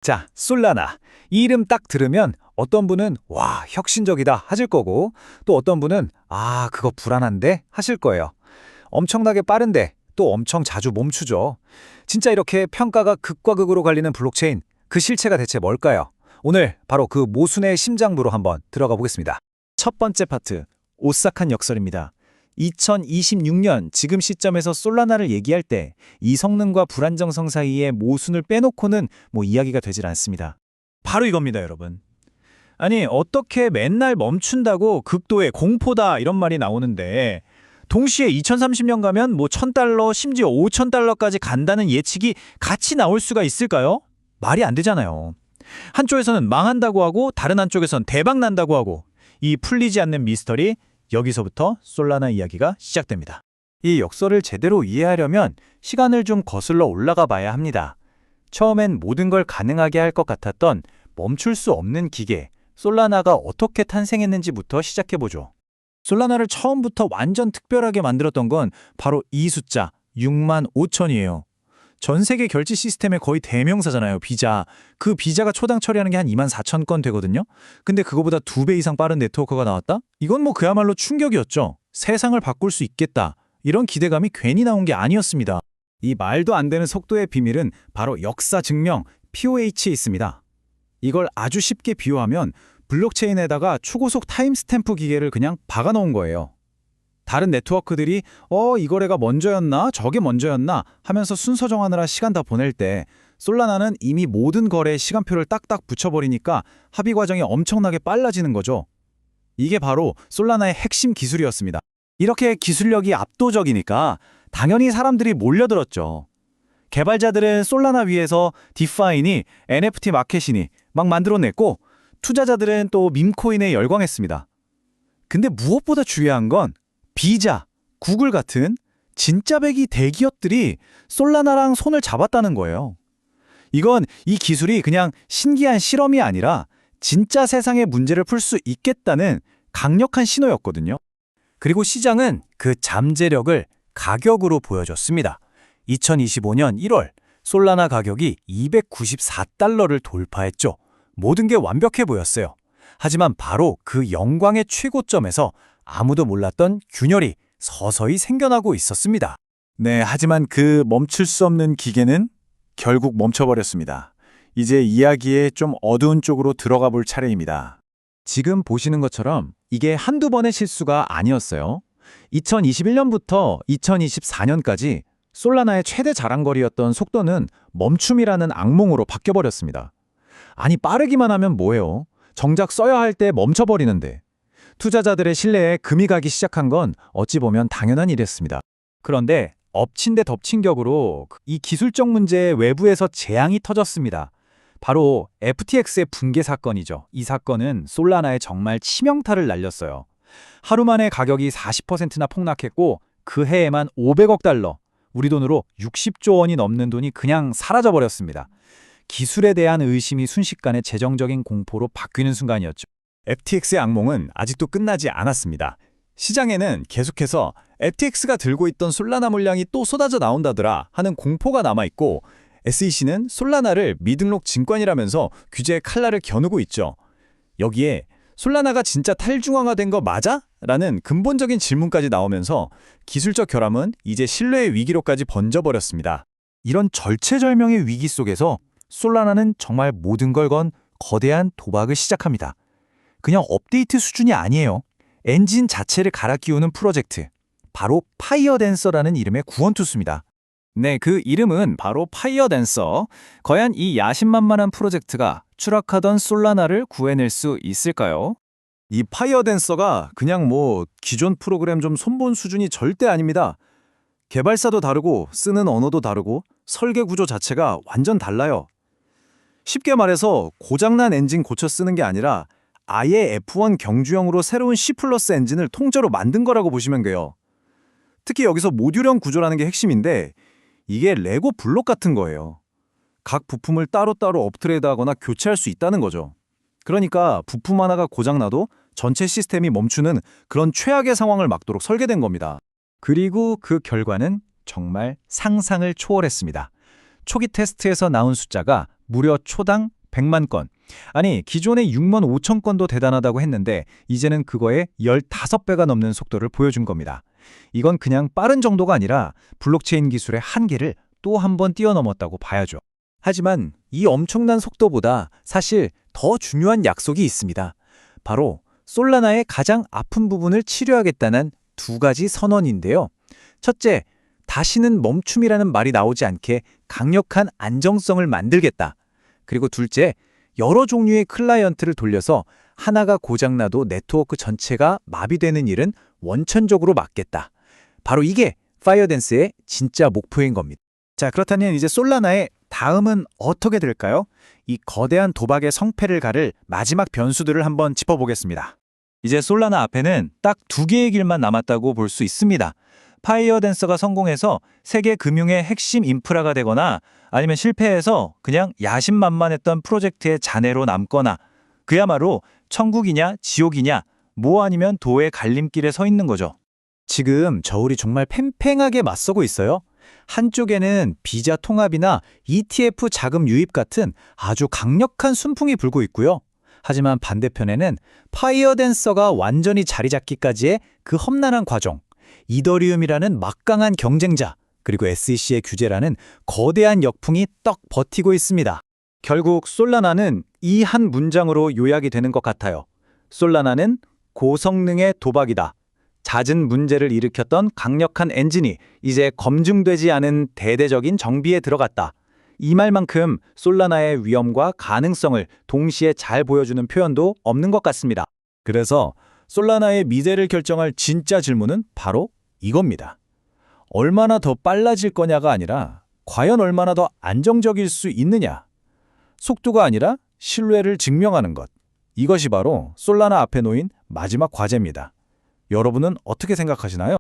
자, 솔라나. 이 이름 딱 들으면 어떤 분은 와, 혁신적이다 하실 거고 또 어떤 분은 아, 그거 불안한데 하실 거예요. 엄청나게 빠른데 또 엄청 자주 멈추죠. 진짜 이렇게 평가가 극과 극으로 갈리는 블록체인, 그 실체가 대체 뭘까요? 오늘 바로 그 모순의 심장부로 한번 들어가 보겠습니다. 첫 번째 파트, 오싹한 역설입니다. 2026년 지금 시점에서 솔라나를 얘기할 때 이 성능과 불안정성 사이의 모순을 빼놓고는 이야기가 되질 않습니다. 바로 이겁니다, 여러분. 아니, 어떻게 맨날 멈춘다고 극도의 공포다 이런 말이 나오는데 동시에 2030년 가면 $1,000, 심지어 $5,000까지 간다는 예측이 같이 나올 수가 있을까요? 말이 안 되잖아요. 한쪽에서는 망한다고 하고 다른 한쪽에선 대박 난다고 하고 이 풀리지 않는 미스터리, 여기서부터 솔라나 이야기가 시작됩니다. 이 역설을 제대로 이해하려면 시간을 좀 거슬러 올라가 봐야 합니다. 처음엔 모든 걸 가능하게 할 것 같았던 멈출 수 없는 기계, 솔라나가 어떻게 탄생했는지부터 시작해보죠. 솔라나를 처음부터 완전 특별하게 만들었던 건 바로 이 숫자 65,000이에요. 전 세계 결제 시스템의 거의 대명사잖아요, 비자. 그 비자가 초당 처리하는 게 한 24,000건 되거든요. 근데 그거보다 2배 이상 빠른 네트워크가 나왔다? 이건 그야말로 충격이었죠. 세상을 바꿀 수 있겠다. 이런 기대감이 괜히 나온 게 아니었습니다. 이 말도 안 되는 속도의 비밀은 바로 역사 증명, POH에 있습니다. 이걸 아주 쉽게 비유하면 블록체인에다가 초고속 타임스탬프 기계를 그냥 박아 놓은 거예요. 다른 네트워크들이 이 거래가 먼저였나 저게 먼저였나 하면서 순서 정하느라 시간 다 보낼 때 솔라나는 이미 모든 거래의 시간표를 딱딱 붙여버리니까 합의 과정이 엄청나게 빨라지는 거죠. 이게 바로 솔라나의 핵심 기술이었습니다. 이렇게 기술력이 압도적이니까 당연히 사람들이 몰려들었죠. 개발자들은 솔라나 위에서 디파이니, NFT 마켓이니 막 만들어냈고 투자자들은 또 밈코인에 열광했습니다. 근데 무엇보다 중요한 건 비자, 구글 같은 진짜 배기 대기업들이 솔라나랑 손을 잡았다는 거예요. 이건 이 기술이 그냥 신기한 실험이 아니라 진짜 세상의 문제를 풀 수 있겠다는 강력한 신호였거든요. 그리고 시장은 그 잠재력을 가격으로 보여줬습니다. 2025년 1월 솔라나 가격이 $294를 돌파했죠. 모든 게 완벽해 보였어요. 하지만 바로 그 영광의 최고점에서 아무도 몰랐던 균열이 서서히 생겨나고 있었습니다. 네, 하지만 그 멈출 수 없는 기계는 결국 멈춰버렸습니다. 이제 이야기의 좀 어두운 쪽으로 들어가 볼 차례입니다. 지금 보시는 것처럼 이게 한두 번의 실수가 아니었어요. 2021년부터 2024년까지 솔라나의 최대 자랑거리였던 속도는 멈춤이라는 악몽으로 바뀌어버렸습니다. 아니, 빠르기만 하면 뭐예요? 정작 써야 할 때 멈춰버리는데. 투자자들의 신뢰에 금이 가기 시작한 건 어찌 보면 당연한 일이었습니다. 그런데 엎친 데 덮친 격으로 이 기술적 문제에 외부에서 재앙이 터졌습니다. 바로 FTX의 붕괴 사건이죠. 이 사건은 솔라나에 정말 치명타를 날렸어요. 하루 만에 가격이 40%나 폭락했고 그 해에만 $500억, 우리 돈으로 60조 원이 넘는 돈이 그냥 사라져버렸습니다. 기술에 대한 의심이 순식간에 재정적인 공포로 바뀌는 순간이었죠. FTX의 악몽은 아직도 끝나지 않았습니다. 시장에는 계속해서 FTX가 들고 있던 솔라나 물량이 또 쏟아져 나온다더라 하는 공포가 남아있고 SEC는 솔라나를 미등록 증권이라면서 규제의 칼날을 겨누고 있죠. 여기에 솔라나가 진짜 탈중앙화된 거 맞아? 라는 근본적인 질문까지 나오면서 기술적 결함은 이제 신뢰의 위기로까지 번져버렸습니다. 이런 절체절명의 위기 속에서 솔라나는 정말 모든 걸 건 거대한 도박을 시작합니다. 그냥 업데이트 수준이 아니에요. 엔진 자체를 갈아 끼우는 프로젝트. 바로 파이어댄서라는 이름의 구원투수입니다. 네, 그 이름은 바로 파이어댄서. 과연 이 야심만만한 프로젝트가 추락하던 솔라나를 구해낼 수 있을까요? 이 파이어댄서가 그냥 기존 프로그램 좀 손본 수준이 절대 아닙니다. 개발사도 다르고 쓰는 언어도 다르고 설계 구조 자체가 완전 달라요. 쉽게 말해서 고장난 엔진 고쳐 쓰는 게 아니라 아예 F1 경주형으로 새로운 C+ 엔진을 통째로 만든 거라고 보시면 돼요. 특히 여기서 모듈형 구조라는 게 핵심인데 이게 레고 블록 같은 거예요. 각 부품을 따로따로 업그레이드하거나 교체할 수 있다는 거죠. 그러니까 부품 하나가 고장나도 전체 시스템이 멈추는 그런 최악의 상황을 막도록 설계된 겁니다. 그리고 그 결과는 정말 상상을 초월했습니다. 초기 테스트에서 나온 숫자가 무려 초당 100만 건. 아니, 기존의 6만 5천 건도 대단하다고 했는데 이제는 그거의 15배가 넘는 속도를 보여준 겁니다. 이건 그냥 빠른 정도가 아니라 블록체인 기술의 한계를 또 한 번 뛰어넘었다고 봐야죠. 하지만 이 엄청난 속도보다 사실 더 중요한 약속이 있습니다. 바로 솔라나의 가장 아픈 부분을 치료하겠다는 두 가지 선언인데요. 첫째, 다시는 멈춤이라는 말이 나오지 않게 강력한 안정성을 만들겠다. 그리고 둘째, 여러 종류의 클라이언트를 돌려서 하나가 고장나도 네트워크 전체가 마비되는 일은 원천적으로 막겠다. 바로 이게 파이어댄스의 진짜 목표인 겁니다. 자, 그렇다면 이제 솔라나의 다음은 어떻게 될까요? 이 거대한 도박의 성패를 가를 마지막 변수들을 한번 짚어보겠습니다. 이제 솔라나 앞에는 딱 두 개의 길만 남았다고 볼 수 있습니다. 파이어댄서가 성공해서 세계 금융의 핵심 인프라가 되거나 아니면 실패해서 그냥 야심만만했던 프로젝트의 잔해로 남거나 그야말로 천국이냐 지옥이냐 뭐 아니면 도의 갈림길에 서 있는 거죠. 지금 저울이 정말 팽팽하게 맞서고 있어요. 한쪽에는 비자 통합이나 ETF 자금 유입 같은 아주 강력한 순풍이 불고 있고요. 하지만 반대편에는 파이어댄서가 완전히 자리 잡기까지의 그 험난한 과정, 이더리움이라는 막강한 경쟁자, 그리고 SEC의 규제라는 거대한 역풍이 떡 버티고 있습니다. 결국 솔라나는 이 한 문장으로 요약이 되는 것 같아요. 솔라나는 고성능의 도박이다. 잦은 문제를 일으켰던 강력한 엔진이 이제 검증되지 않은 대대적인 정비에 들어갔다. 이 말만큼 솔라나의 위험과 가능성을 동시에 잘 보여주는 표현도 없는 것 같습니다. 그래서 솔라나의 미래를 결정할 진짜 질문은 바로 이겁니다. 얼마나 더 빨라질 거냐가 아니라 과연 얼마나 더 안정적일 수 있느냐. 속도가 아니라 신뢰를 증명하는 것. 이것이 바로 솔라나 앞에 놓인 마지막 과제입니다. 여러분은 어떻게 생각하시나요?